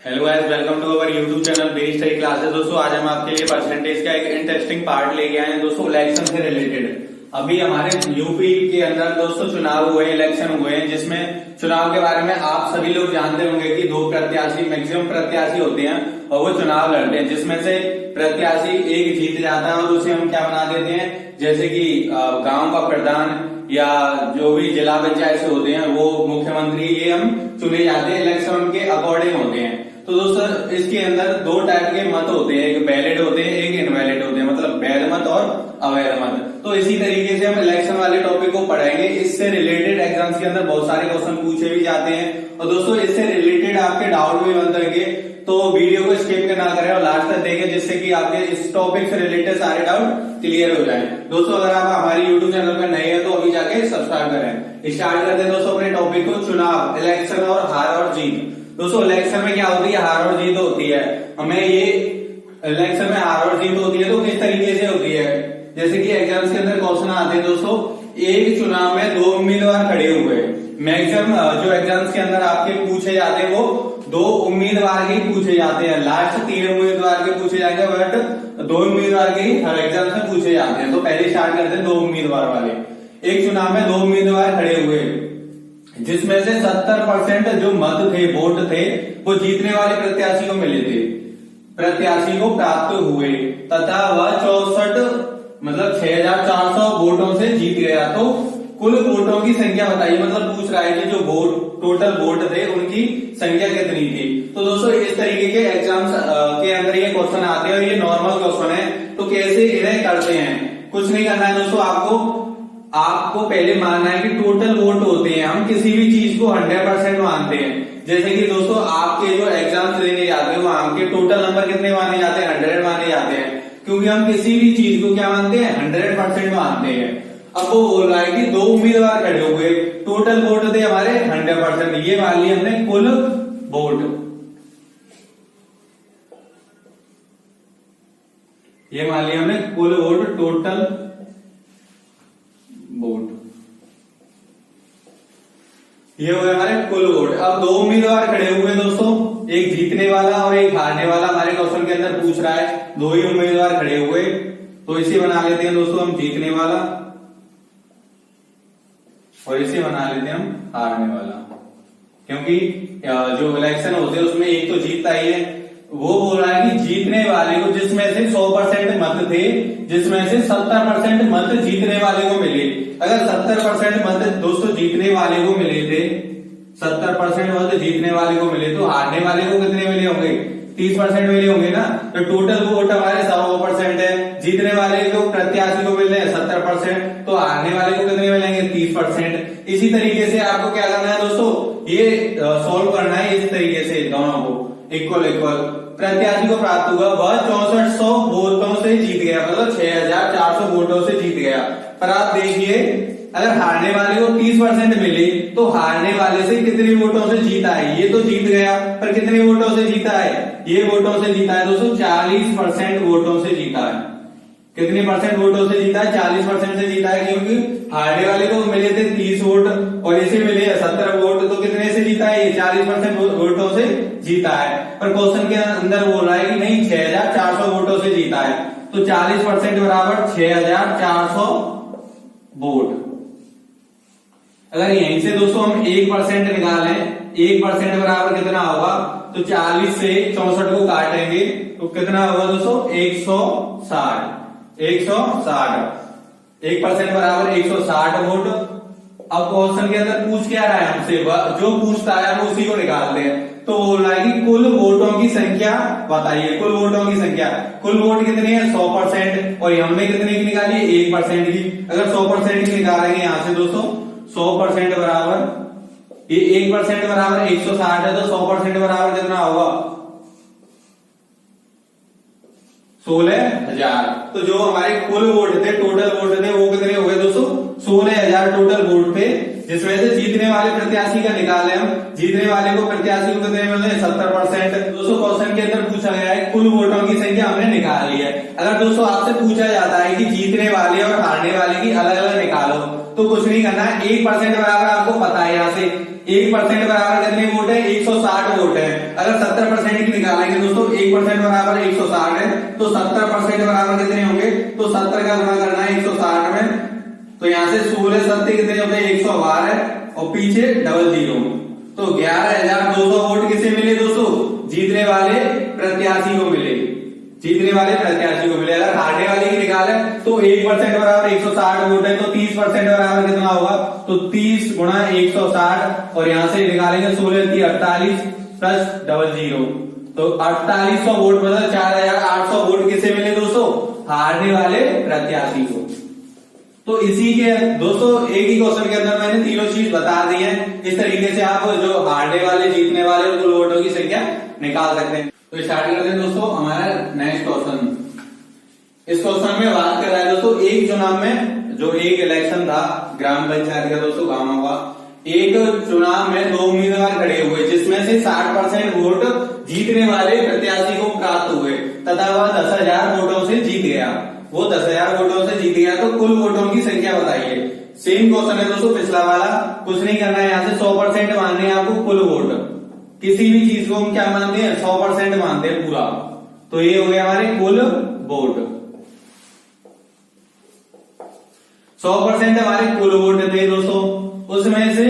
Hello guys, welcome to our YouTube channel based study classes. दोस्तों आज हम आपके लिए परसेंटेज का एक इंटरेस्टिंग पार्ट लेके आए हैं दोस्तों, इलेक्शन से रिलेटेड। अभी हमारे यूपी के अंदर दोस्तों चुनाव हुए, इलेक्शन हुए हैं, जिसमें चुनाव के बारे में आप सभी लोग जानते होंगे कि दो प्रत्याशी, मैक्सिमम प्रत्याशी होते हैं और वो चुनाव लड़ते हैं, जिसमें से प्रत्याशी एक जीत जाता है और उसे हम क्या बना देते हैं, जैसे कि गांव का प्रधान या जो भी जिला पंचायत से होते हैं वो मुख्यमंत्री, ये हम चुने जाते हैं, इलेक्शन के अकॉर्डिंग होते हैं। तो दोस्तों इसके अंदर दो टाइप के मत होते हैं, एक वैलिड होते हैं, एक इनवैलिड होते हैं, मतलब वैध मत और अवैध मत। तो इसी तरीके से हम इलेक्शन वाले टॉपिक को पढ़ाएंगे। इससे रिलेटेड एग्जाम्स के अंदर बहुत सारे क्वेश्चन पूछे भी जाते हैं और दोस्तों इससे रिलेटेड आपके डाउट भी बन सके, तो वीडियो को स्किप ना करें और लास्ट तक देखें, जिससे कि आपके इस टॉपिक से रिलेटेड सारे डाउट क्लियर हो जाए। दोस्तों अगर आप हमारे यूट्यूब चैनल पर नए हैं तो अभी जाके सब्सक्राइब करें। स्टार्ट करते हैं दोस्तों अपने टॉपिक को, चुनाव, इलेक्शन और हार और जीत। दोस्तों इलेक्शन में क्या होती है, हार और जीत होती है। हमें ये इलेक्शन में हार और जीत होती है तो किस तरीके से होती है, जैसे कि एग्जाम्स के अंदर क्वेश्चन आते हैं दोस्तों, एक चुनाव में दो उम्मीदवार खड़े हुए। मैक्सिमम जो एग्जाम्स के अंदर आपके पूछे जाते हैं वो दो उम्मीदवार के ही पूछे जाते हैं, लास्ट तीन उम्मीदवार के पूछे जाएंगे, बट दो उम्मीदवार के ही हर एग्जाम में पूछे जाते हैं। तो पहले स्टार्ट करते हैं दो उम्मीदवार वाले। एक चुनाव में दो उम्मीदवार खड़े हुए, जिसमें से 70% जो मत थे, वोट थे, वो जीतने वाले प्रत्याशी को मिले थे, प्रत्याशी को प्राप्त हुए, तथा वह 64 मतलब 6400 वोटों से जीत गया। तो कुल वोटों की संख्या बताइए, मतलब पूछ रहा है कि जो वोट, टोटल वोट थे उनकी संख्या कितनी थी। तो दोस्तों इस तरीके के एग्जाम्स के अंदर ये क्वेश्चन आते हैं और ये नॉर्मल क्वेश्चन है। तो कैसे इन्हें करते हैं, कुछ नहीं करना है दोस्तों, आपको पहले मानना है कि टोटल वोट होते हैं। हम किसी भी चीज को 100% मानते हैं। जैसे कि दोस्तों आपके जो एग्जाम्स देने जाते हैं वहां के टोटल नंबर कितने माने जाते हैं, 100 माने जाते हैं, क्योंकि हम किसी भी चीज को क्या मानते हैं, 100% मानते हैं। अब वो बोल रहा है कि दो उम्मीदवार खड़े हुए, टोटल वोट थे हमारे 100%, ये मान लिया हमने कुल वोट, ये मान लिया हमने कुल वोट, टोटल वोट, ये हुए हमारे कुल वोट। अब दो उम्मीदवार खड़े हुए दोस्तों, एक जीतने वाला और एक हारने वाला, हमारे क्वेश्चन के अंदर पूछ रहा है, दो ही उम्मीदवार खड़े हुए। तो इसे बना लेते हैं दोस्तों हम जीतने वाला और इसे बना लेते हैं हम हारने वाला, क्योंकि जो इलेक्शन होते हैं उसमें एक तो जीतता ही है। वो बोल रहा है कि जीतने वाले को, जिसमें से 100% मत थे, जिसमें से 70% मत जीतने वाले को मिले। अगर 70% मत दोस्तों जीतने वाले को मिले थे, 70% मत जीतने वाले को मिले, तो हारने वाले को कितने मिले होंगे, 30% मिले होंगे ना। तो टोटल वोट हमारे 100% है, जीतने वाले को, प्रत्याशी को मिल रहे हैं 70%, तो हारने वाले को कितने मिलेंगे, 30%। इसी तरीके से आपको क्या करना है दोस्तों, ये सॉल्व करना है इस तरीके से, दोनों को इक्वल इक्वल। प्रत्याशी को प्राप्त हुआ, वह 6400 वोटों से जीत गया, मतलब 6400 वोटों से जीत गया। पर आप देखिए अगर हारने वाले को 30% मिले तो हारने वाले से कितने वोटों से जीता है, ये तो जीत गया, पर कितने वोटों से जीता है, ये वोटों से जीता है दोस्तों 40% वोटों से जीता है। कितने परसेंट वोटों से जीता है, 40% से जीता है, क्योंकि हारने वाले को मिले थे 30 वोट और इसे मिले 70 वोट, तो कितने से जीता है, ये 40% वोटों से जीता है। पर क्वेश्चन के अंदर बोल रहा है कि नहीं, 6400 वोटों से जीता है, तो 40% बराबर 6400 वोट। अगर यहीं से दोस्तों हम 1% निकालें, 1% बराबर कितना होगा, तो 40 से 64 को काटेंगे तो कितना होगा दोस्तों, 160। 1% बराबर 160 वोट। अब क्वेश्चन के अंदर पूछ क्या रहा है हमसे, जो पूछता है हम उसी को निकालते हैं। तो बोल रहा है कि कुल वोटों की संख्या बताइए, कुल वोटों की संख्या, कुल वोट कितनी है 100%, और हमने कितने की निकाली, 1% की। अगर 100% की निकालेंगे यहां से दोस्तों, 100% बराबर, ये 1% बराबर 160 है, तो 100% बराबर कितना होगा, 16,000। तो जो हमारे कुल वोट थे, टोटल वोट थे, वो कितने हो गए दोस्तों, 16,000 टोटल वोट थे, जिसमें से जीतने वाले प्रत्याशी का निकाले हम, जीतने वाले को प्रत्याशी को कितने मिल रहे हैं 70%। दोस्तों क्वेश्चन के अंदर पूछा गया है कुल वोटों की संख्या हमने निकाल ली है। अगर दोस्तों आपसे पूछा जाता है कि जीतने वाले और हारने वाले की अलग अलग निकालो, तो कुछ नहीं करना है, 1% बराबर आपको पता है, यहाँ से 1% बराबर कितने वोट है, 160 वोट है। अगर 70% की निकालेंगे दोस्तों, 1% बराबर 160 है, तो 70% बराबर कितने होंगे, तो 70 का गुणा करना है 160 में, तो यहाँ से 16 70 कितने होते हैं 112 और पीछे डबल जीरो, तो 11,200 वोट किसे मिले दोस्तों, जीतने वाले प्रत्याशी को मिले, जीतने वाले प्रत्याशी को मिले। अगर हारने वाले की निकाले तो 1% बराबर 160 वोट है, तो 30% बराबर कितना होगा, तो 30 गुणा 160 और यहाँ से निकालेंगे 16 थी 48 प्लस डबल जीरो, तो 4800 वोट मतलब 4,800 वोट किसे मिले दोस्तों, हारने वाले प्रत्याशी को। तो इसी के दोस्तों एक ही क्वेश्चन के अंदर मैंने तीनों चीज बता दी है। इस तरीके से आप जो हारने वाले, जीतने वाले और कुल वोटों की संख्या निकाल सकते हैं। तो स्टार्ट करते हैं दोस्तों हमारा नेक्स्ट क्वेश्चन। इस क्वेश्चन में बात कर रहा है दोस्तों एक चुनाव में, जो एक इलेक्शन था ग्राम पंचायत का दोस्तों गांव का, एक चुनाव में 2 उम्मीदवार खड़े हुए जिसमें से 60% वोट जीतने वाले प्रत्याशी को प्राप्त हुए तथा वह 10,000 वोटों से जीत गया, वो 10,000 वोटों से जीत गया, तो कुल वोटों की संख्या बताइए। सेम क्वेश्चन है दोस्तों पिछला वाला, कुछ नहीं करना है, यहाँ से 100% मानने हैं आपको कुल वोट, किसी भी चीज को हम क्या मानते हैं 100% मानते हैं पूरा, तो ये हो गया हमारे कुल वोट। 100% हमारे कुल वोट थे दोस्तों, उसमें से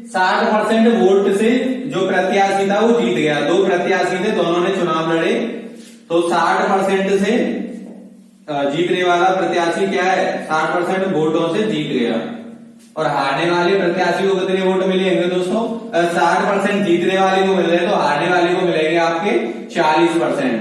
60% वोट से जो प्रत्याशी था वो जीत गया। 2 प्रत्याशी थे, दोनों ने चुनाव लड़े, तो 60% से जीतने वाला प्रत्याशी क्या है 60% वोटों से जीत गया। और हारने वाले प्रत्याशी को कितने वोट मिलेंगे दोस्तों, 60% जीतने वाले को मिल रहे तो हारने वाले को मिलेंगे आपके 40%।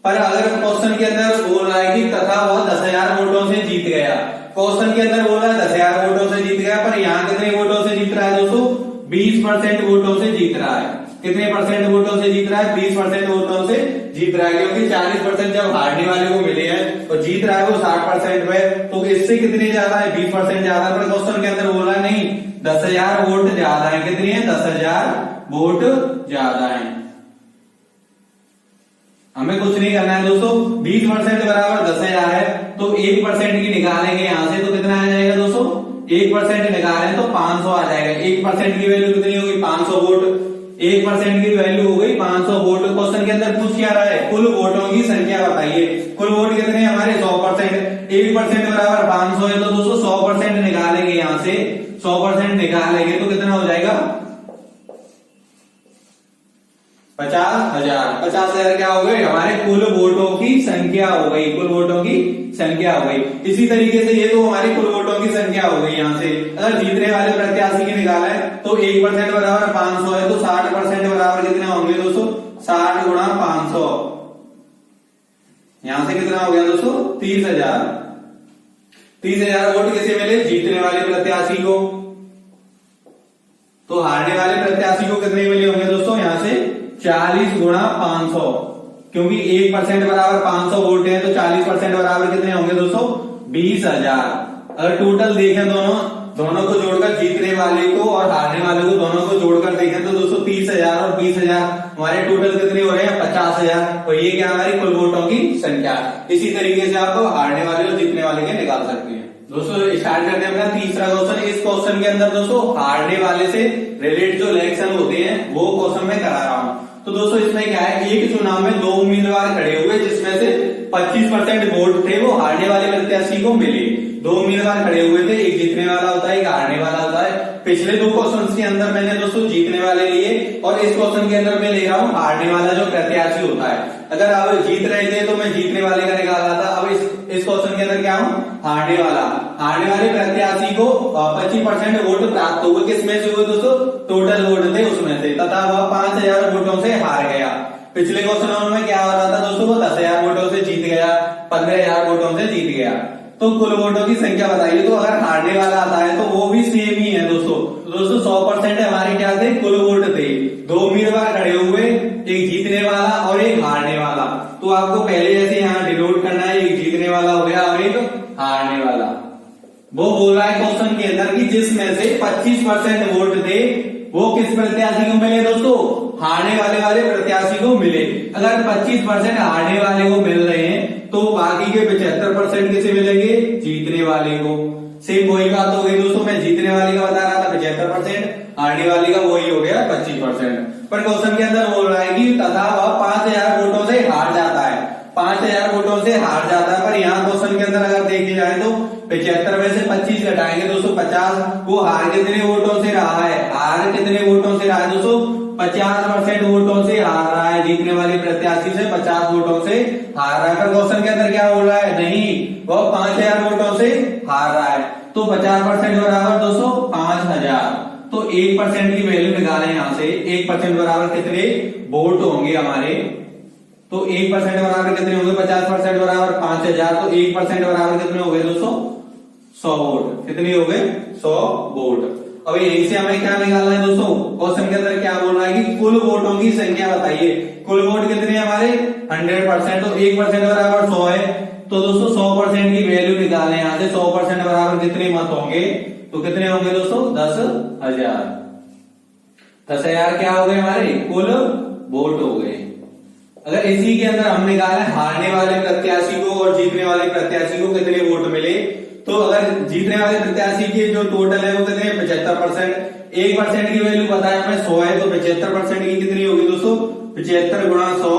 पर अगर क्वेश्चन के अंदर बोल रहा है कि तथा वह 10,000 वोटों से जीत गया, क्वेश्चन के अंदर बोल रहा है 10,000 वोटों से जीत गया, पर यहाँ कितने वोटों से जीत रहा है दोस्तों, 20% वोटों से जीत रहा है। कितने परसेंट वोटों से जीत रहा है, 20% वोटों से जीत रहा है, क्योंकि 40% जब हारने वाले को मिले हैं और जीत रहा है वो 60% में, तो इससे कितने ज्यादा है 20% ज्यादा। पर क्वेश्चन के अंदर बोला नहीं 10,000 वोट ज्यादा है, कितनी है 10,000 वोट ज्यादा है। हमें कुछ नहीं करना है दोस्तों, 20% बराबर 10,000 है, तो 1% की निकालेंगे यहाँ से, तो कितना आ जाएगा दोस्तों, 1% निकालें तो 500 आ जाएगा। 1% की वैल्यू कितनी होगी 500 वोट, 1% की वैल्यू हो गई 500 वोट। क्वेश्चन के अंदर पूछ क्या रहा है, कुल वोटों की संख्या बताइए। कुल वोट कितने हैं हमारे 100%, 1% बराबर 500 है, तो दोस्तों 100% निकालेंगे यहाँ से, 100% निकालेंगे तो कितना हो जाएगा 50,000। 50,000 क्या हो गए हमारे कुल वोटों की संख्या हो गई, कुल वोटों की संख्या हो गई। इसी तरीके से ये तो हमारी कुल वोटों की संख्या हो गई। यहाँ से अगर जीतने वाले प्रत्याशी की निकाला है तो 1% बराबर 500 है, तो 60% बराबर कितने होंगे दोस्तों, 60 गुणा 500, यहां से कितना हो गया दोस्तों 30,000। 30,000 वोट किसे मिले, जीतने वाले प्रत्याशी को। तो हारने वाले प्रत्याशी को कितने मिले होंगे दोस्तों, यहां से 40 गुणा 500, क्योंकि 1% बराबर 500 वोट है, तो 40% बराबर कितने होंगे दोस्तों 20,000। अगर टोटल देखें दोनों को जोड़कर, जीतने वाले को और हारने वाले को दोनों को जोड़कर देखें तो दोस्तों 30,000 और 20,000 हमारे टोटल कितने हो रहे हैं 50,000। और ये क्या हमारी कुल वोटों की संख्या। इसी तरीके से आप हारने वाले और जीतने वाले के निकाल सकते हैं। दोस्तों स्टार्ट करते हैं अपना तीसरा क्वेश्चन। इस क्वेश्चन के अंदर दोस्तों हारने वाले से रिलेटेड जो इलेक्शन होते हैं वो क्वेश्चन में करा रहा हूं। तो दोस्तों इसमें क्या है, एक चुनाव में 2 उम्मीदवार खड़े हुए जिसमें से 25% वोट थे वो हारने वाले प्रत्याशी को मिले। 2 उम्मीदवार खड़े हुए थे, एक जीतने वाला होता है, एक हारने वाला होता है। पिछले 2 क्वेश्चंस के अंदर मैंने दोस्तों जीतने वाले लिए और इस क्वेश्चन के अंदर मैं ले रहा हूं हारने वाला जो प्रत्याशी होता है। अगर आप जीत रहे थे तो मैं जीतने वाले का निकाला था, अब इस क्वेश्चन के अंदर क्या हूं हारने वाला। हारने वाले प्रत्याशी को 25% वोट प्राप्त हुए, किसमें से हुए दोस्तों, टोटल वोट थे उसमें से, तथा वह 5,000 वोटों से हार गया। पिछले क्वेश्चन में क्या हो रहा था दोस्तों, वो 10,000 वोटों से जीत गया, 15,000 वोटों से जीत गया। तो कुल वोटों की संख्या बताइए। तो अगर हारने वाला आता है तो वो भी सेम ही है दोस्तों। तो दोस्तों 100% हमारे क्या थे, कुल वोट थे। 2 उम्मीदवार खड़े हुए, एक जीतने वाला और एक हारने वाला। तो आपको पहले जैसे यहाँ डिनोट करना है, एक जीतने वाला हो गया और एक हारने वाला। वो बोल रहा है क्वेश्चन के अंदर कि जिसमें से 25% वोट थे वो किस प्रत्याशी को मिले दोस्तों, हारने वाले प्रत्याशी को मिले। अगर 25% हारने वाले को मिल रहे हैं तो बाकी के 75% किसे मिलेंगे, जीतने वाले को। सेम वही बात हो गई दोस्तों, मैं जीतने वाले का बता रहा था 75%, हारने वाले का वही हो गया 25%। पर क्वेश्चन के अंदर बोल रहा है कि तथा वह 5000 वोटों से हार जाता है, 5000 वोटों से हार जाता है। पर यहाँ क्वेश्चन के अंदर अगर देखे जाए तो 75 में से 25 घटाएंगे दोस्तों 50, वो हार कितने वोटों से रहा है, हार कितने वोटों से रहा है दोस्तों, 50% वोटों से हार रहा है, जीतने वाले प्रत्याशी से 50 वोटों से हार रहा है। पर क्वेश्चन के अंदर क्या बोल रहा है, नहीं वो 5000 वोटों से हार रहा है, तो 50% बराबर दोस्तों 5000। तो 1% की वैल्यू निकालें यहां से, 1% बराबर कितने वोट होंगे हमारे, तो 1% बराबर कितने होंगे, 50% बराबर 5000, तो 1% बराबर कितने हो गए दोस्तों, 100 वोट। कितने हो गए, 100 वोट। अब यहीं से हमें क्या निकालना है दोस्तों, क्वेश्चन के अंदर क्या बोल रहा है कि कुल वोटों की संख्या बताइए, कुल वोट कितने हमारे 100%, तो 1% बराबर 100 है, तो दोस्तों 100% की वैल्यू निकालें यहां से, 100% बराबर कितने मत होंगे, तो कितने होंगे दोस्तों 10,000। 10,000 क्या हो गए हमारे कुल वोट हो गए। अगर इसी के अंदर हम निकालें हारने वाले प्रत्याशी को और जीतने वाले प्रत्याशी को कितने वोट मिले, तो अगर जीतने वाले प्रत्याशी के जो टोटल है वो कितने 75%, 1% की वैल्यू पता है हमें 100 है, तो 75% की कितनी होगी दोस्तों, 75 गुणा 100,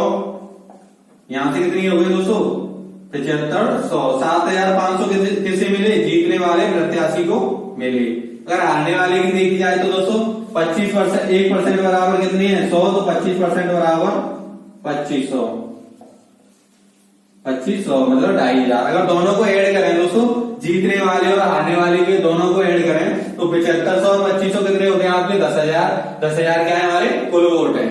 यहां से कितनी होगी दोस्तों 75, 100, 7,500 किसे मिले, जीतने वाले प्रत्याशी को मिले। अगर हारने वाले की देखी जाए तो दोस्तों 25%, 1% बराबर कितनी है 100, तो 25% बराबर 2500, 2500 मतलब 2,500। अगर दोनों को ऐड करें दोस्तों, जीतने वाले और हारने वाले के दोनों को ऐड करें तो 7500 और 2500 कितने होते हैं आपके 10,000। 10,000 क्या है हमारे कुल वोट है।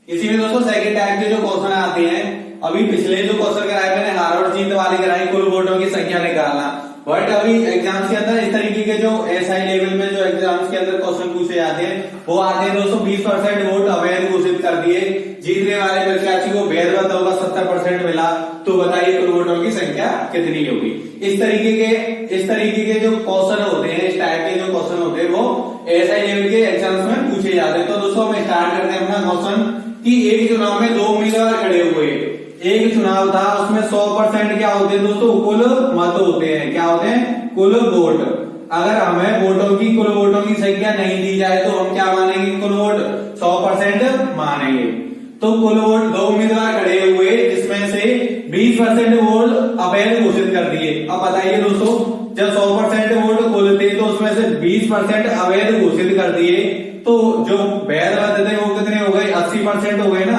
इसी में दोस्तों सेकंड टाइप के जो क्वेश्चन आते हैं, अभी पिछले जो क्वेश्चन कराए मैंने हार और जीत वाले कराए, कुल वोटों की संख्या निकालना। बट अभी एग्जाम्स के अंदर इस तरीके के जो एसआई लेवल में जो एग्जाम्स के अंदर क्वेश्चन पूछे जाते हैं वो आते हैं दोस्तों 20% वोट अवैध घोषित कर दिए, जीतने वाले प्रत्याशी को वैध मत होगा 70% मिला, तो बताइए कुल वोटों की संख्या कितनी होगी। इस तरीके के जो क्वेश्चन होते हैं, इस टाइप के जो क्वेश्चन होते हैं वो एसआई लेवल के एग्जाम्स में पूछे जाते हैं। तो दोस्तों हम स्टार्ट करते हैं अपना क्वेश्चन कि एक चुनाव में 2 उम्मीदवार खड़े हुए, एक चुनाव था उसमें 100% क्या होते हैं दोस्तों कुल मत होते हैं, क्या होते हैं कुल वोट। अगर हमें वोटों की कुल वोटों की संख्या नहीं दी जाए तो हम क्या मानेंगे, कुल वोट 100% मानेंगे। तो कुल वोट 2 उम्मीदवार खड़े हुए जिसमें से 20% वोट अवैध घोषित कर दिए। अब बताइए दोस्तों जब 100% वोट कुल थे तो उसमें से 20% अवैध घोषित कर दिए, तो जो वैध मत थे वो कितने हो गए 80% हो गए ना,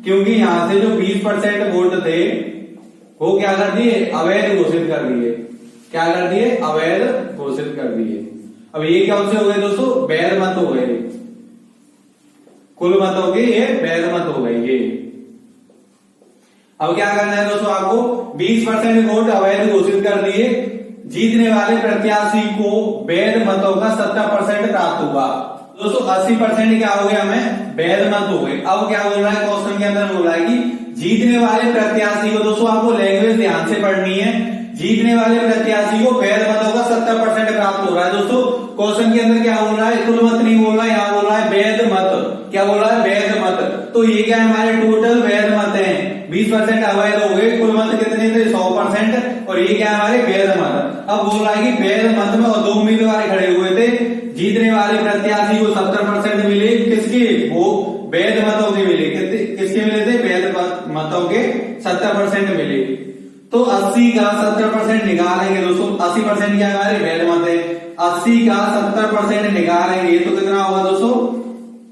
क्योंकि यहां से जो 20% वोट थे वो क्या कर दिए अवैध घोषित कर दिए, क्या कर दिए अवैध घोषित कर दिए। अब ये क्या से हो गए दोस्तों वैध मत हो गए, कुल मत हो गए ये वैध मत हो गए ये। अब क्या करना है दोस्तों आपको, 20% वोट अवैध घोषित कर दिए, जीतने वाले प्रत्याशी को वैध मतों का 70% प्राप्त हुआ। दोस्तों 80% क्या हो गया हमें वैध मत हो गए। अब क्या बोल रहा है क्वेश्चन के अंदर बोल रहा है कि जीतने वाले प्रत्याशी को, दोस्तों आपको लैंग्वेज ध्यान से पढ़नी है, जीतने वाले प्रत्याशी को वैध मतों का 70% प्राप्त हो रहा है। दोस्तों क्वेश्चन के अंदर क्या बोल रहा है, कुल मत नहीं बोल रहा है, यहाँ बोल रहा है वैध मत। क्या बोल रहा है वैध मत। तो ये क्या है हमारे टोटल वैध मत है, 20% अवैध हो गए, कुल मत कितने थे 100%, और ये क्या है हमारे वैध मत। अब बोल रहा है कि वैध मत में और 2 उम्मीदवार खड़े हुए थे, जीतने वाले प्रत्याशी को 70% मिले, किसके वो वैध मतों के मिले, किसके मिले थे वैध मतों के 70% मिले। तो 80 का 70% निकालेंगे दोस्तों, 80% क्या हमारे वैध मत है, 80 का 70% निकालेंगे तो कितना होगा दोस्तों,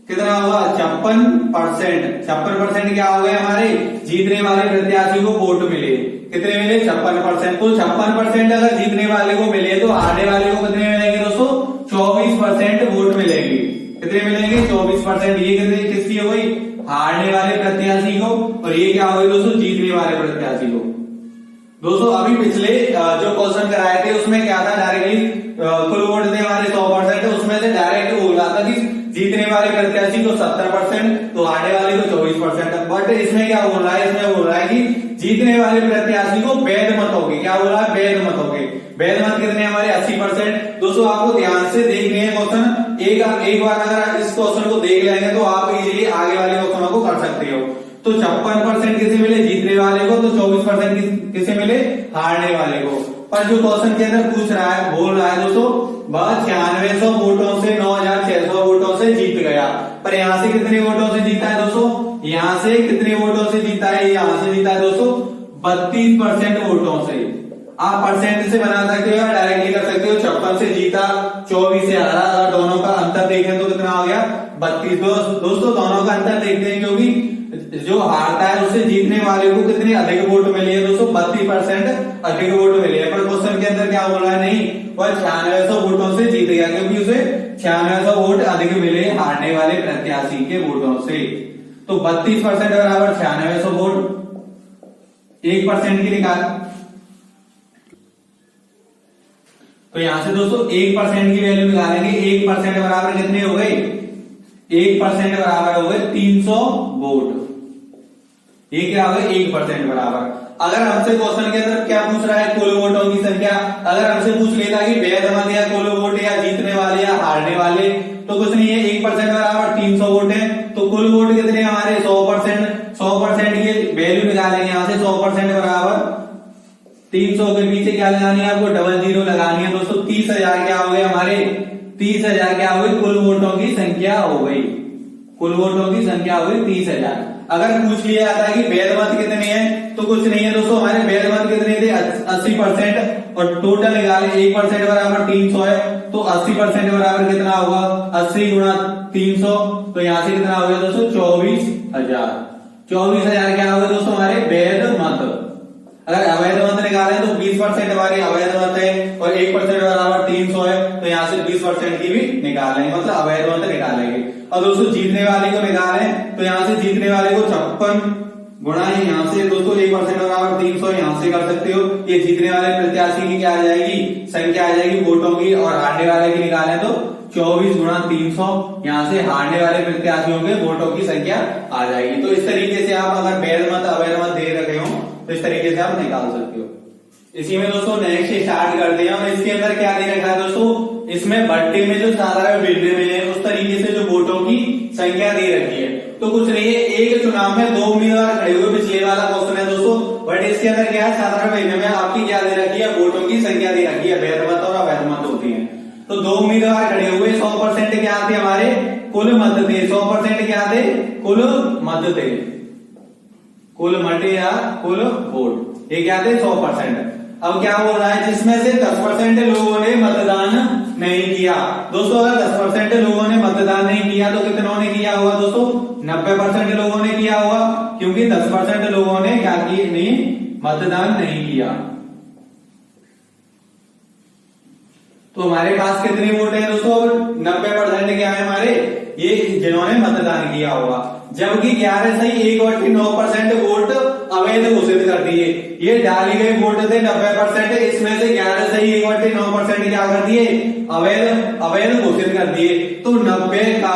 कितना होगा 56%। 56% क्या हो गए हमारे जीतने वाले प्रत्याशी को वोट मिले, कितने मिले 56%। तो 56% अगर जीतने वाले को मिले तो हारने वाले को कितने मिलेंगे दोस्तों 24% वोट मिलेंगे, कितने मिलेंगे 24%। ये कितने किसकी हो गई हारने वाले प्रत्याशी को, और ये क्या हो गई दोस्तों जीतने वाले प्रत्याशी को। दोस्तों अभी पिछले जो क्वेश्चन कराए थे उसमें क्या था, डायरेक्टली कुल वोट थे हमारे 100%, उसमें से डायरेक्ट बोल रहा था कि जीतने वाले प्रत्याशी को 70% तो हारने वाले को 24%। बट इसमें क्या बोल रहा है, इसमें बोल रहा है कि जीतने वाले प्रत्याशी को वैध मत होगी, क्या बोल रहा है वैध मत होगी। वैध मत कितने हमारे 80%। दोस्तों आपको ध्यान से देखने हैं क्वेश्चन, एक बार अगर इस क्वेश्चन को देख लेंगे तो आप इजीली आगे वाले क्वेश्चनों को कर सकते हो। तो 56% किसे मिले, जीतने वाले को, तो 24% किसे मिले, हारने वाले को। पर जो क्वेश्चन के अंदर पूछ रहा है, बोल रहा है दोस्तों, वह 9600 वोटों से 9600 वोटों से जीत गया। पर यहाँ से कितने वोटों से जीता है दोस्तों, यहाँ से कितने वोटों से जीता है, यहाँ से जीता है दोस्तों 32% वोटों से। आप परसेंट से बना सकते हो या डायरेक्टली कर सकते हो। 56 से जीता, 24 से हारा, और दोनों का अंतर देखें तो कितना हो गया, 32। दोस्तों दोनों का अंतर देखते हैं, क्योंकि जो हारता है उससे जीतने वाले को कितने अधिक वोट मिले हैं दोस्तों, 32% अधिक वोट मिले हैं। पर क्वेश्चन के अंदर क्या बोला है, नहीं, वह 9600 वोटों से जीत गया, क्योंकि उसे 9600 वोट अधिक मिले हारने वाले प्रत्याशी के वोटों से। तो 32% बराबर 9600 वोट, 1% की निकाल। तो यहां से दोस्तों 1% की वैल्यू निकालेंगे। 1% बराबर कितने हो गए, 1% बराबर हो गए 300 वोट। ये क्या हो गया, 1% बराबर। अगर हमसे क्वेश्चन के अंदर क्या पूछ रहा है, कुल वोटों की संख्या, अगर हमसे पूछ लेता कि वैध मत या कुल वोट या जीतने वाले या हारने वाले, तो कुछ नहीं है, 1% बराबर 300 वोट है। तो कुल वोट कितने हमारे 100% की वैल्यू निकालेंगे यहाँ से। 100% बराबर 300 के पीछे क्या लगानी है आपको, डबल जीरो लगानी है दोस्तों। 30,000 क्या हो गए हमारे, 30,000 क्या हो गई, कुल वोटों की संख्या हो गई, कुल वोटों की संख्या हो गई 30,000। अगर पूछ लिया जाता है कि वैध मत कितने हैं, तो कुछ नहीं है दोस्तों, हमारे वैध मत कितने थे 80%, और टोटल निकाले 1% बराबर 300 है, तो 80% बराबर कितना होगा, 80 गुणा 300, तो यहां से कितना हो गया दोस्तों 24,000। 24,000 क्या होगा दोस्तों हमारे वैध मत। अगर अवैध मत निकालें तो 20% हमारे अवैध मत है, और 1% बराबर 300 है, तो यहाँ से 20% की भी निकालेंगे, मतलब अवैध मत निकालेंगे। और दोस्तों जीतने वाले को निकालें, तो यहाँ से जीतने वाले को 56 गुणा यहाँ से दोस्तों 1% बराबर 300 यहाँ से कर सकते हो। ये जीतने वाले प्रत्याशी की क्या आ जाएगी, संख्या आ जाएगी वोटों की, और हारने वाले की निकालें तो 24 गुणा 300, यहाँ से हारने वाले प्रत्याशियों के वोटों की संख्या आ जाएगी। तो इस तरीके से आप अगर वैध मत अवैध मत दे रखे हो तो इस तरीके से आप निकाल सकते हो। इसी में दोस्तों नेक्स्ट स्टार्ट करते हैं, और इसके अंदर क्या दे रखा है दोस्तों, इसमें भट्टे में जो साधारण भिन्न में है उस तरीके से जो वोटों की संख्या दे रखी है। तो कुछ नहीं है, एक चुनाव में 2 उम्मीदवार खड़े हुए, पिछले वाला क्वेश्चन है दोस्तों, बट इसके अंदर क्या है, साधारण भिन्न में आपकी क्या दे रखी है, वोटों की संख्या दे रखी है, वैध मत और अवैध मत होती है। तो 2 उम्मीदवार खड़े हुए, 100% क्या थे हमारे, कुल मत थे, 100% क्या थे, कुल मत थे, कुल मत या कुल वोट, ये क्या थे 100%। अब क्या बोल रहा है, जिसमें से 10% लोगों ने मतदान नहीं किया। दोस्तों अगर 10% लोगों ने मतदान नहीं किया तो कितनों ने किया होगा दोस्तों, 90% लोगों ने किया होगा, क्योंकि 10% लोगों ने क्या किया, नहीं मतदान नहीं किया। तो हमारे पास कितने वोट है दोस्तों, 90% क्या है हमारे, ये जिन्होंने मतदान किया होगा। जबकि 11 सही 1/9% वोट अवैध घोषित कर दिए। ये डाली गई वोट थे 90%, इसमें से 11 सही 1/9% क्या कर दिए, अवैध घोषित कर दिए। तो 90 का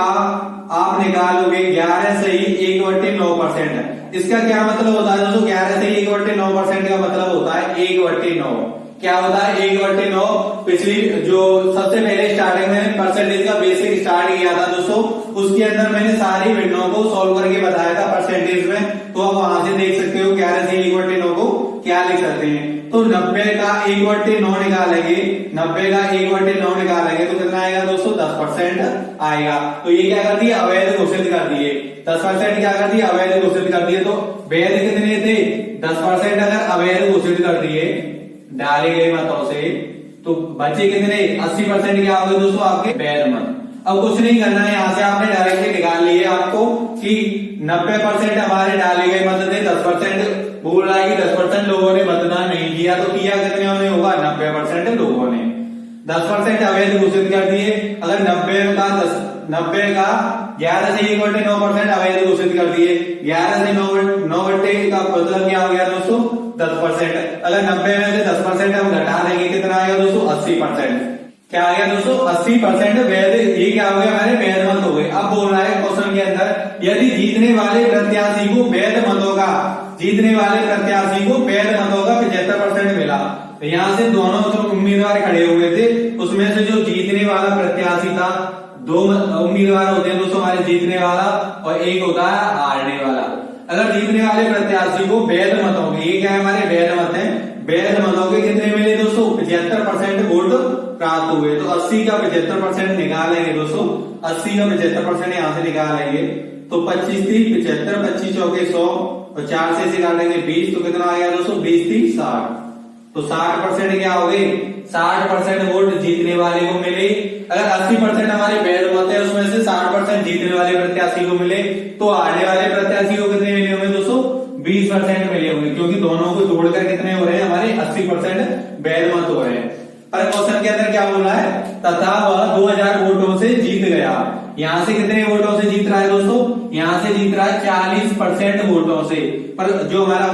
आप निकालोगे 11 सही 1/9%। इसका क्या मतलब होता है दोस्तों, 11 सही 1/9% का मतलब होता है 1/9। क्या होता है 1/9। पिछली जो सबसे पहले स्टार्टिंग में परसेंटेज का बेसिक स्टार्ट किया था दोस्तों, उसके अंदर मैंने सारी भिन्नों को सॉल्व करके बताया था परसेंटेज में, तो आप वहां से देख सकते हो 11 से 1/9 को क्या लिख सकते हैं। तो 90 का 1/9 निकालेंगे, 90 का 1/9 निकालेंगे तो कितना आएगा दोस्तों, 10% आएगा। तो ये क्या कर दिए, अवैध घोषित कर दिए। 10% क्या कर दिए, अवैध घोषित कर दिए। तो वैध कितने थे, 10% अगर अवैध घोषित कर दिए डाले गए मतों से, तो बचे कितने, 80% क्या होंगे दोस्तों आपके वैध मत। अब कुछ नहीं करना है, यहाँ से आपने डायरेक्टली निकाल लिए आपको कि 90% हमारे डाले गए मत थे, 10% बोल रहा है कि 10% लोगों ने मतदान नहीं किया, तो किया कितने ने होगा, 90% लोगों ने। 10% अवैध घोषित कर दिए। अगर 90 का 11 से 1/9% अवैध घोषित कर दिए, 11 से 9 का मतलब क्या हो गया दोस्तों, 10%। अगर 90 में से 10% हम घटा देंगे कितना आएगा दोस्तों, 80%। क्या आ गया दोस्तों, 80% वैध, ये क्या हो गया, हमारे वैध मत हो गए। अब बोल रहा है क्वेश्चन के अंदर, यदि जीतने वाले प्रत्याशी को वैध मतों का 75% मिला, यहाँ से दोनों जो उम्मीदवार खड़े हुए थे उसमें से जो जीतने वाला प्रत्याशी था, दो उम्मीदवार होते हैं दोस्तों हमारे, जीतने वाला और एक होता है हारने वाला। अगर जीतने वाले प्रत्याशी को वैध मतों के, ये क्या है हमारे वैध मत है, वैध मतों के कितने मिले दोस्तों 75% वोट प्राप्त हुए, तो 80 का 75% निकालेंगे दोस्तों, 80 का 75% यहाँ से निकालेंगे तो 25 थी 75, 25 चौके 100 और 4 से इसे काटेंगे 20, तो कितना आ गया दोस्तों 20 थी 60, तो 60% क्या हो गई, 60% वोट जीतने वाले को मिले। अगर 80% हमारे वैध मत है उसमें से 60% जीतने वाले प्रत्याशी को मिले, तो हारने वाले प्रत्याशी को कितने मिले होंगे दोस्तों 20% मिले होंगे, क्योंकि दोनों को जोड़कर कितने हो रहे हैं हमारे 80% वैध मत हो रहे हैं। पर क्वेश्चन के अंदर क्या बोला है, तथा वह 2000 वोटों से जीत गया। यहाँ से कितने वोटों से जीत रहा है दोस्तों, यहाँ से जीत रहा है 40% वोटों से, पर जो हमारा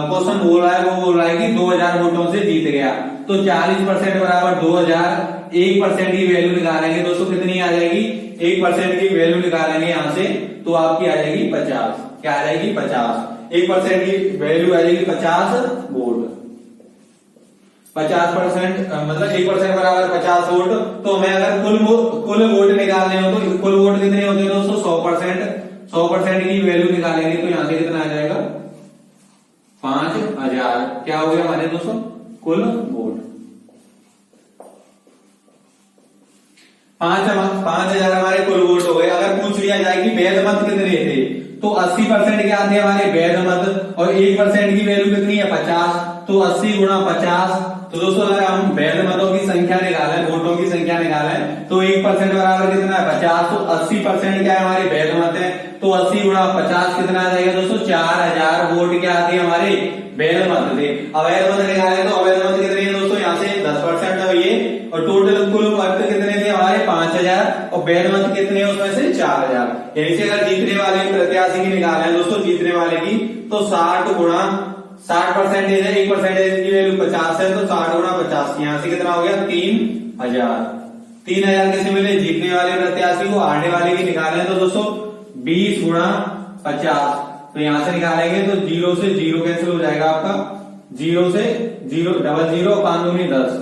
क्वेश्चन बोल रहा है वो बोल रहा है कि 2000 वोटों से जीत गया, तो 40% बराबर 2000, 1% की वैल्यू निकालेंगे दोस्तों, कितनी आ जाएगी 1% की वैल्यू निकालेंगे यहाँ से, तो आपकी आ जाएगी 50, क्या आ जाएगी 50, 1% की वैल्यू आ जाएगी 50 वोट, 50% मतलब 1% बराबर 50 वोट। तो हमें अगर कुल वोट निकालने हो तो कुल वोट कितने होते हैं दोस्तों 100% की वैल्यू निकालेंगे, तो यहाँ से कितना आ जाएगा 5000, क्या हो गया हमारे दोस्तों कुल वोट 5000 हमारे कुल वोट हो गए। अगर पूछ लिया जाए कि वैध मत कितने थे, तो 80% क्या थे हमारे वैध मत, और 1% की वैल्यू कितनी है 50, तो 80 गुणा 50, तो दोस्तों अगर हम वैध मतों की संख्या निकालें, वोटों की संख्या निकालें, तो 1% बराबर कितना है 50, तो 80% क्या है हमारे वैध मत है, तो 80 गुणा 50 कितना आ जाएगा दोस्तों 4000 वोट क्या आते हैं हमारे वैध मत थे। अवैध मत निकाले तो अवैध मत कितने हैं दोस्तों, यहाँ से 10% है ये, और टोटल कुल मत कितने थे हमारे 5000, और वैध मत कितने हैं उसमें से 4000। यही से अगर जीतने वाले प्रत्याशी की निकालें दोस्तों, जीतने वाले की, तो 60 गुणा 60% है, 1% की वैल्यू 50 है, तो 60 गुणा 50, यहाँ से कितना हो गया 3000। 3000 कैसे मिले जीतने वाले प्रत्याशी को, हारने वाले की निकालें तो दोस्तों 20 गुणा 50, तो यहां से निकालेंगे तो 0 से 0 कैंसिल हो जाएगा आपका, 0 से 0 डबल 0 5 दूनी 10,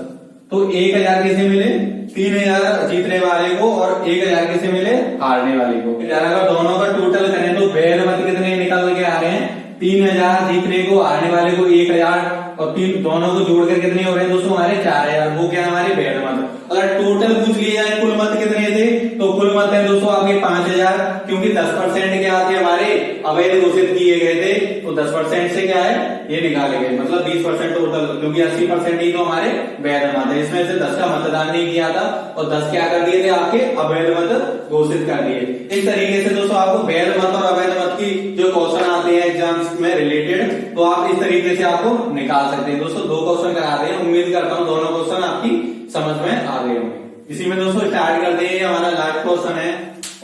तो 1000 कैसे मिले 3000 जीतने वाले को, और 1000 कैसे मिले हारने वाले को। अगर दोनों का टोटल करें तो वैध मत कितने निकल के आ रहे हैं 3000 जीतने को, हारने वाले को 1000, और तीन दोनों को जोड़कर कितने हो रहे हैं दोस्तों हमारे 4000, वो क्या हमारे वैध मत। अगर टोटल पूछ लिया जाए कुल मत कितने थे, तो कुल मत है दोस्तों आपके 5000, क्योंकि 10% क्या थे हमारे अवैध घोषित किए गए थे, तो 10% से क्या है ये निकाले गए, मतलब 20% टोटल, क्योंकि 80% ही तो हमारे वैध मत है, इसमें से 10 का मतदान नहीं किया था और 10 क्या कर दिए थे आपके अवैध मत घोषित कर दिए। इस तरीके से दोस्तों आपको वैध मत और अवैध मत की जो क्वेश्चन आते हैं एग्जाम्स में रिलेटेड, तो आप इस तरीके से आपको निकाल सकते हैं। दोस्तों 2 क्वेश्चन करा रहे हैं, उम्मीद करता हूँ दोनों क्वेश्चन आपकी समझ में आ गए होंगे। इसी में दोस्तों स्टार्ट करते हैं, हमारा लास्ट क्वेश्चन है,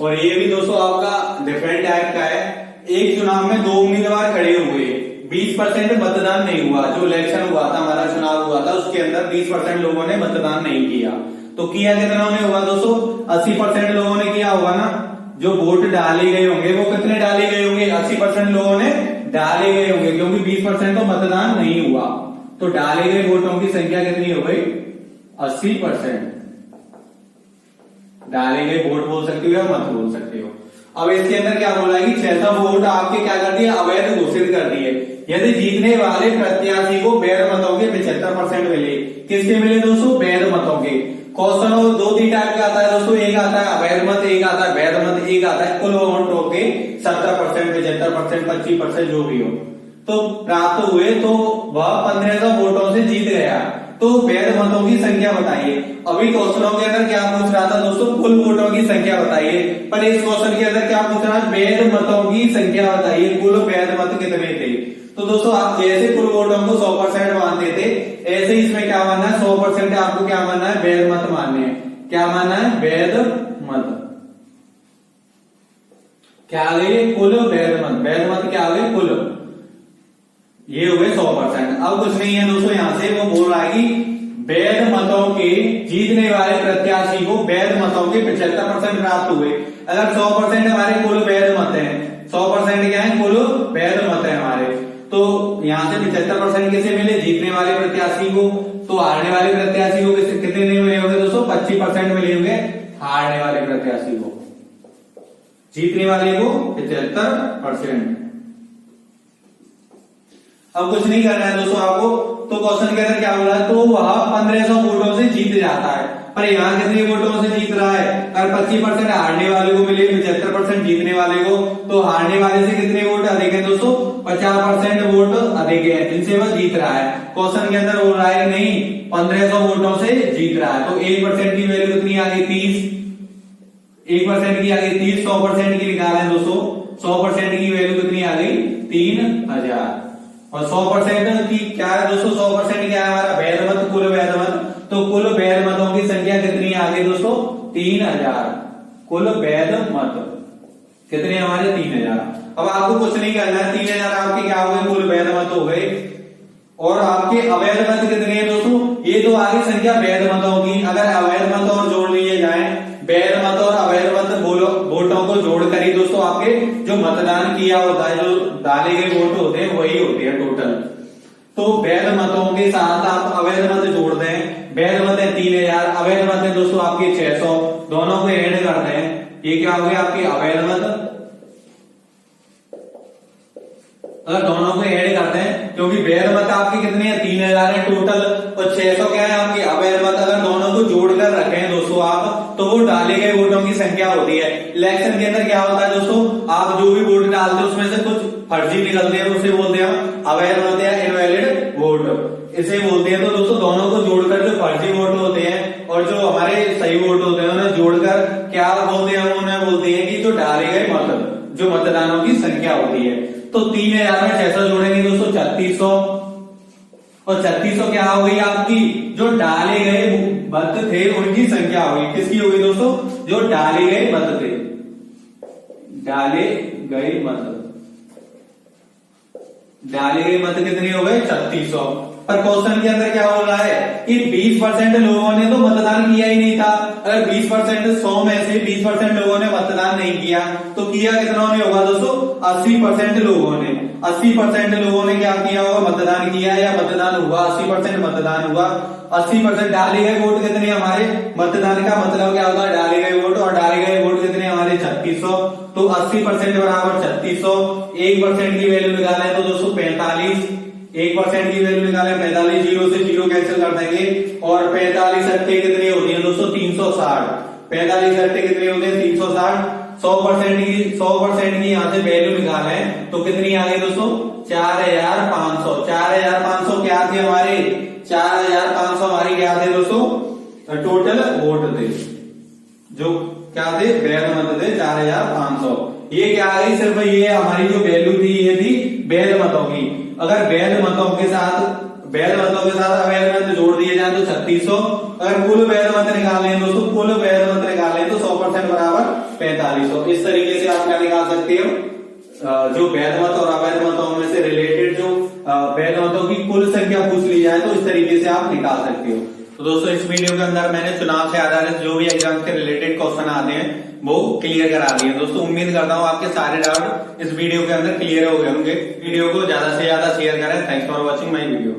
और ये भी दोस्तों आपका डिफरेंट टाइप का है। एक चुनाव में 2 उम्मीदवार खड़े हुए, 20% मतदान नहीं हुआ, जो इलेक्शन हुआ था हमारा चुनाव हुआ था उसके अंदर 20% लोगों ने मतदान नहीं किया, तो किया कितना ने हुआ दोस्तों 80% लोगों ने किया होगा ना, जो वोट डाले गए होंगे वो कितने डाले गए होंगे 80% लोगों ने डाले गए होंगे, क्योंकि 20% तो मतदान नहीं हुआ, तो डाले गए वोटों की संख्या कितनी हो गई 80%। डाले गए वोट बोल सकते हो या मत बोल सकते हो। अब इसके अंदर क्या बोला है कि 600 वोट आपके क्या कर दिए अवैध घोषित कर दिए, यदि जीतने वाले प्रत्याशी को वैध मतों के 75% मिले। किसके मिले दोस्तों वैध मतों के। क्वेश्चन 2-3 टाइप का आता है दोस्तों, एक आता है अवैध मत, एक आता है वैध मत, एक आता है कुल वोटों के 70%, 75%, 25% जो भी हो, तो प्राप्त हुए, तो वह 1500 वोटों से जीत गया, तो वैध मतों की संख्या बताइए। अभी क्वेश्चनों के अंदर क्या पूछ रहा था दोस्तों कुल वोटों की संख्या बताइए, पर इस क्वेश्चन के अंदर क्या पूछ रहा है वैध मतों की संख्या बताइए, कुल वैध मत कितने थे। तो दोस्तों आप जैसे कुल वोटों को 100% मानते थे, ऐसे ही इसमें क्या मानना है 100% आपको क्या मानना है वैध मत मानने हैं। क्या मानना है वैध मत, क्या आ गई कुल वैध मत, वैध मत क्या आ गई कुल, ये हुए 100%। अब कुछ नहीं है दोस्तों, यहां से वो बोल रहा है कि वैध मतों के जीतने वाले प्रत्याशी को वैध मतों के 75% प्राप्त हुए। अगर 100% हमारे कुल वैध मत है, 100% क्या है कुल वैध मत है हमारे, तो यहां से 75% कैसे मिले जीतने वाले प्रत्याशी को, तो तो हारने वाले प्रत्याशी को कितने नहीं मिले होंगे दोस्तों? 25% मिले होंगे हारने वाले प्रत्याशी को, जीतने वाले को 75%। अब कुछ नहीं करना है दोस्तों आपको, तो क्वेश्चन के अंदर क्या बोला है, तो वह 1500 वोटों से जीत जाता है, पर यहाँ कितने वोटों से जीत रहा है? अगर 25% हारने वाले को मिले, 75% जीतने वाले को, तो हारने वाले से कितने वोट अधिक है दोस्तों? 50% वोट अधिक है, जिनसे वह जीत रहा है। क्वेश्चन के अंदर बोल रहा है नहीं 1500 वोटों से जीत रहा है, तो 1% की वैल्यू कितनी आ गई? 30। 1% की आ गई 30, 100% की निकालें दोस्तों, 100% की वैल्यू कितनी आ गई? 3000। और 100% की क्या है दोस्तों? 100% क्या है हमारा? वैध मत, कुल वैध मत। तो कुल वैध मतों की संख्या कितनी आ गई दोस्तों? 3000। कुल वैध मत कितने हमारे? 3000। अब आपको कुछ नहीं करना है, 3000 आपके क्या हो गए? कुल वैध मत हो गए। और आपके अवैध मत कितने हैं दोस्तों? ये तो आगे संख्या वैध मतों की, अगर अवैध मत और जोड़ लिए जाए, वैध मत और अवैध मत वोटों को जोड़कर ही दोस्तों आपके जो मतदान किया होता है, जो डाले गए वोट होते हैं वही होते हैं टोटल। तो वैध मतों के साथ आप अवैध मत जोड़ दें, वैध मत है 3000, अवैध मत है दोस्तों आपके 600, दोनों को ऐड करते हैं, ये क्या हो गया आपके अवैध मत। अगर दोनों को ऐड करते हैं, क्योंकि वैध मत आपके कितने हैं? 3000 है टोटल, और 600 क्या है आपके अवैध मत। अगर दोनों को जोड़कर रखें दोस्तों आप, तो वो डाले गए वोटों की संख्या होती है। इलेक्शन के अंदर क्या होता है दोस्तों, आप जो भी वोट डालते हैं उसमें से कुछ फर्जी निकलते हैं, उसे बोलते हैं अवैध मत या इनवैलिड वोट, इसे बोलते हैं। तो दोस्तों दोनों को जोड़कर जो फर्जी वोट होते हैं और जो हमारे सही वोट होते हैं उन्हें जोड़कर क्या बोलते हैं? उन्हें बोलते हैं कि जो डाले गए मत, जो मतदानों की संख्या होती है। तो 3000 में 600 जोड़ेंगे दोस्तों 3600, और 3600 क्या हो गई आपकी? जो डाले गए मत थे उनकी संख्या हो गई। किसकी हो गई दोस्तों? जो डाले गए मत थे, डाले गए मत, डाले गए मत कितने हो गए? 3600। पर क्वेश्चन के अंदर क्या बोल रहा है कि 20% लोगों ने तो मतदान किया ही नहीं था। अगर 20% 100 में से 20% लोगों ने मतदान नहीं किया, तो किया कितना ने होगा दोस्तों? 80% लोगों ने। 80% लोगों ने क्या किया होगा? मतदान किया या मतदान हुआ, 80% मतदान हुआ। 80% डाले गए वोट कितने हमारे? मतदान का मतलब क्या होता है? डाले गए वोट, और डाले गए वोट कितने हमारे? 3600। तो 80% बराबर 3600। 1% की वैल्यू निकालें तो दोस्तों 45। 1% की वैल्यू निकालें 45, 0 से 0 कैंसिल कर देंगे, और 45 अट्ठे कितनी होती है दोस्तों? 360। 45 अट्ठे कितने होते हैं? 360। 100% की यहाँ से वैल्यू निकालें तो कितनी आ गई दोस्तों? 4500। 4500 क्या थे हमारे? 4500 हमारी क्या थे दोस्तों? टोटल वोट थे, जो क्या थे? वैध मत थे 4500। ये क्या आ गई? सिर्फ ये हमारी जो वैल्यू थी ये थी वैध मतों की। अगर वैध मतों के साथ अवैध मत जोड़ दिए जाए तो 3600। अगर कुल वैध मत निकाल लें दोस्तों, कुल वैध मत निकाल लें तो 100% बराबर 4500। इस तरीके से आप क्या निकाल सकते हो? जो वैध मत और अवैध मतों में से रिलेटेड जो वैध मतों की कुल संख्या पूछ ली जाए तो इस तरीके से आप निकाल सकते हो। तो दोस्तों इस वीडियो के अंदर मैंने चुनाव से आधारित जो भी एग्जाम के रिलेटेड क्वेश्चन आते हैं वो क्लियर करा दिए। दोस्तों उम्मीद करता हूँ आपके सारे डाउट इस वीडियो के अंदर क्लियर हो गए होंगे। वीडियो को ज्यादा से ज्यादा शेयर करें। Thanks for watching my video.